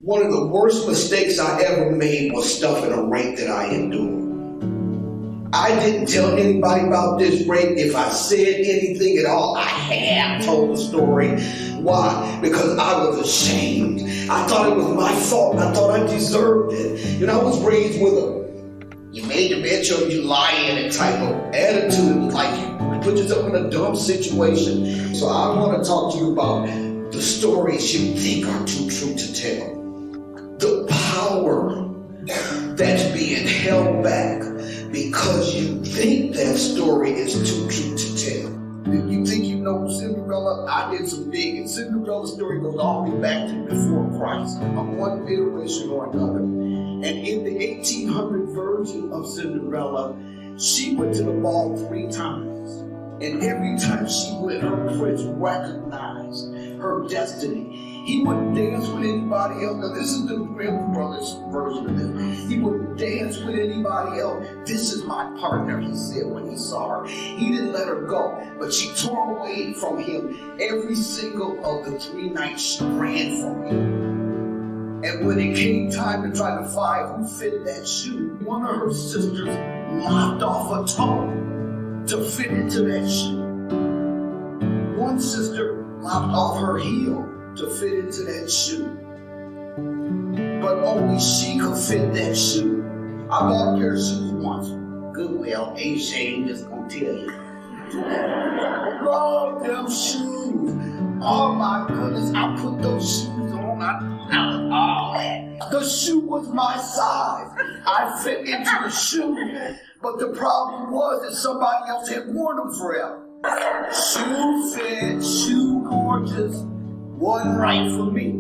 One of the worst mistakes I ever made was stuffing a rape that I endured. I didn't tell anybody about this rape. If I said anything at all, I have told the story. Why? Because I was ashamed. I thought it was my fault. I thought I deserved it. You know, I was raised with you made your bed, so you lie in it type of attitude. It was like you put yourself in a dumb situation. So I want to talk to you about the stories you think are too true to tell. The power that's being held back because you think that story is too true to tell. If you think you know Cinderella, I did some digging. Cinderella's story goes all the way back to before Christ, on one iteration or another. And in the 1800 version of Cinderella, she went to the ball 3 times. And every time she went, her prince recognized her destiny. He wouldn't dance with anybody else. Now, this is the Grimm brothers' version of this. He wouldn't dance with anybody else. This is my partner, he said when he saw her. He didn't let her go, but she tore away from him every single of the 3 nights she ran from him. And when it came time to try to find who fit that shoe, one of her sisters lopped off a toe to fit into that shoe. One sister lopped off her heel to fit into that shoe. But only she could fit that shoe. I bought a pair of shoes once. Goodwill, ain't shame, just gonna tell you. I love them shoes. Oh my goodness, I put those shoes on. The shoe was my size. I fit into the shoe. But the problem was that somebody else had worn them forever. Shoe fit, shoe gorgeous, wasn't right for me.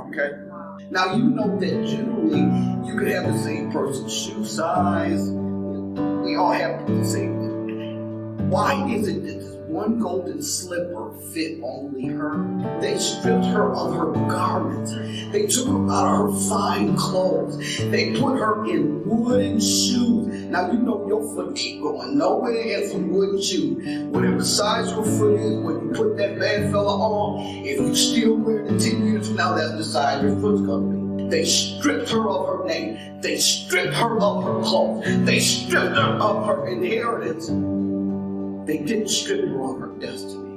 Okay? Now you know that generally you could have the same person's shoe size. We all have the same thing. Why is it that this one golden slipper fit only her? They stripped her of her garments. They took her out of her fine clothes. They put her in wooden shoes. Now you know your foot ain't going nowhere in some wooden shoes. Whatever size your foot is, when you put that bad fella on, if you still wear it 10 years from now, that's the size your foot's gonna be. They stripped her of her name. They stripped her of her clothes. They stripped her of her inheritance. They didn't strip her of her destiny.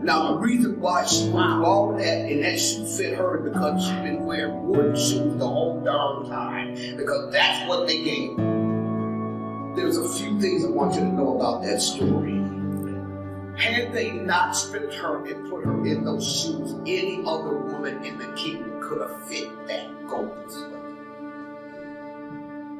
Now, the reason why she went through all of that and that shoe fit her is because she's been wearing wooden shoes the whole darn time. Because that's what they gave her. There's a few things I want you to know about that story. Had they not stripped her and put her in those shoes, any other woman in the kingdom could have fit that golden slipper.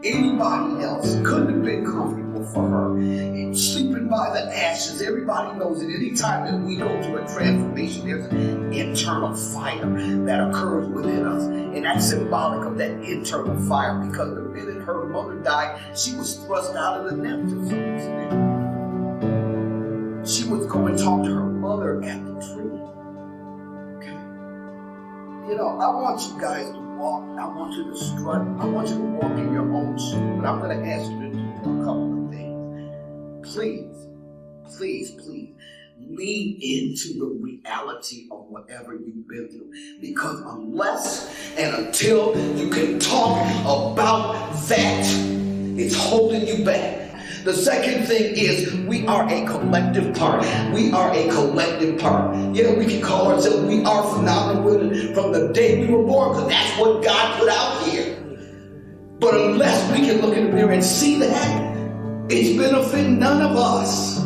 Anybody else couldn't have been comfortable for her. And sleeping by the ashes, everybody knows that any time that we go through a transformation, there's an internal fire that occurs within us. And that's symbolic of that internal fire, because the minute her mother died, she was thrust out of the nest of some extent. She was going to talk to her mother at the tree. Okay. You know, I want you guys to walk. I want you to strut. I want you to walk in your own shoes. But I'm going to ask you to do a couple of things. Please, lean into the reality of whatever you've been through. Because unless and until you can talk about that, it's holding you back. The second thing is we are a collective part. We are a collective part. Yeah, we can call ourselves, we are phenomenal women from the day we were born, because that's what God put out here. But unless we can look in the mirror and see that, it's benefiting none of us.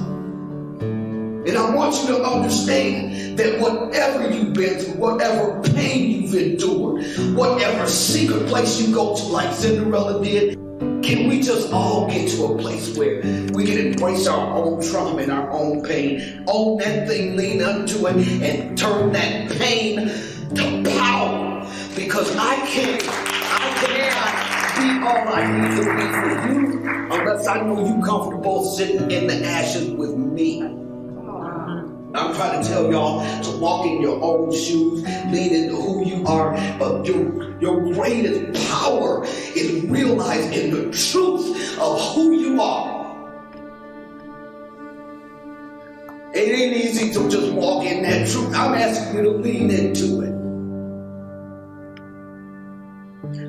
And I want you to understand that whatever you've been through, whatever pain you've endured, whatever secret place you go to like Cinderella did, can we just all get to a place where we can embrace our own trauma and our own pain, own that thing, lean unto it, and turn that pain to power? Because I cannot be all I need to be for you unless I know you comfortable sitting in the ashes with me. I'm trying to tell y'all to walk in your own shoes, lean into who you are, but your greatest power is realized in the truth of who you are. It ain't easy to just walk in that truth. I'm asking you to lean into it.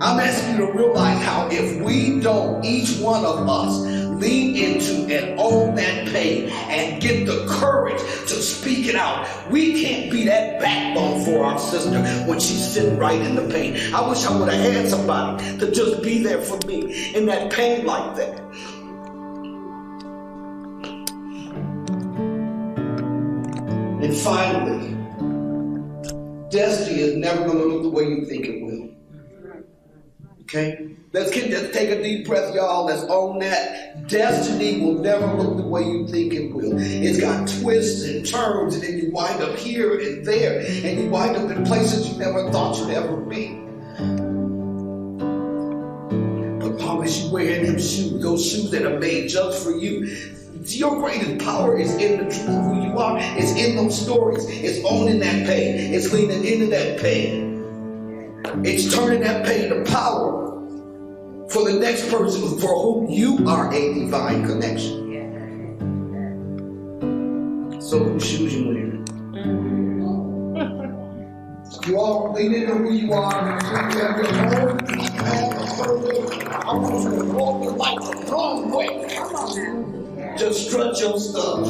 I'm asking you to realize how if we don't, each one of us, lean into and own that pain and get the courage to speak it out, we can't be that backbone for our sister when she's sitting right in the pain. I wish I would have had somebody to just be there for me in that pain like that. And finally, destiny is never going to look the way you think it will. Okay? Let's take a deep breath, y'all. Let's own that. Destiny will never look the way you think it will. It's got twists and turns, and then you wind up here and there, and you wind up in places you never thought you'd ever be. But as long as you wear them shoes, those shoes that are made just for you, your greatest power is in the truth of who you are. It's in those stories. It's owning that pain. It's leaning into that pain. It's turning that pain to power for the next person for whom you are a divine connection. So whose shoes you wearing? You all lean into who you are. You have your own path of purpose. I want you to walk your life the wrong way. Just strut your stuff.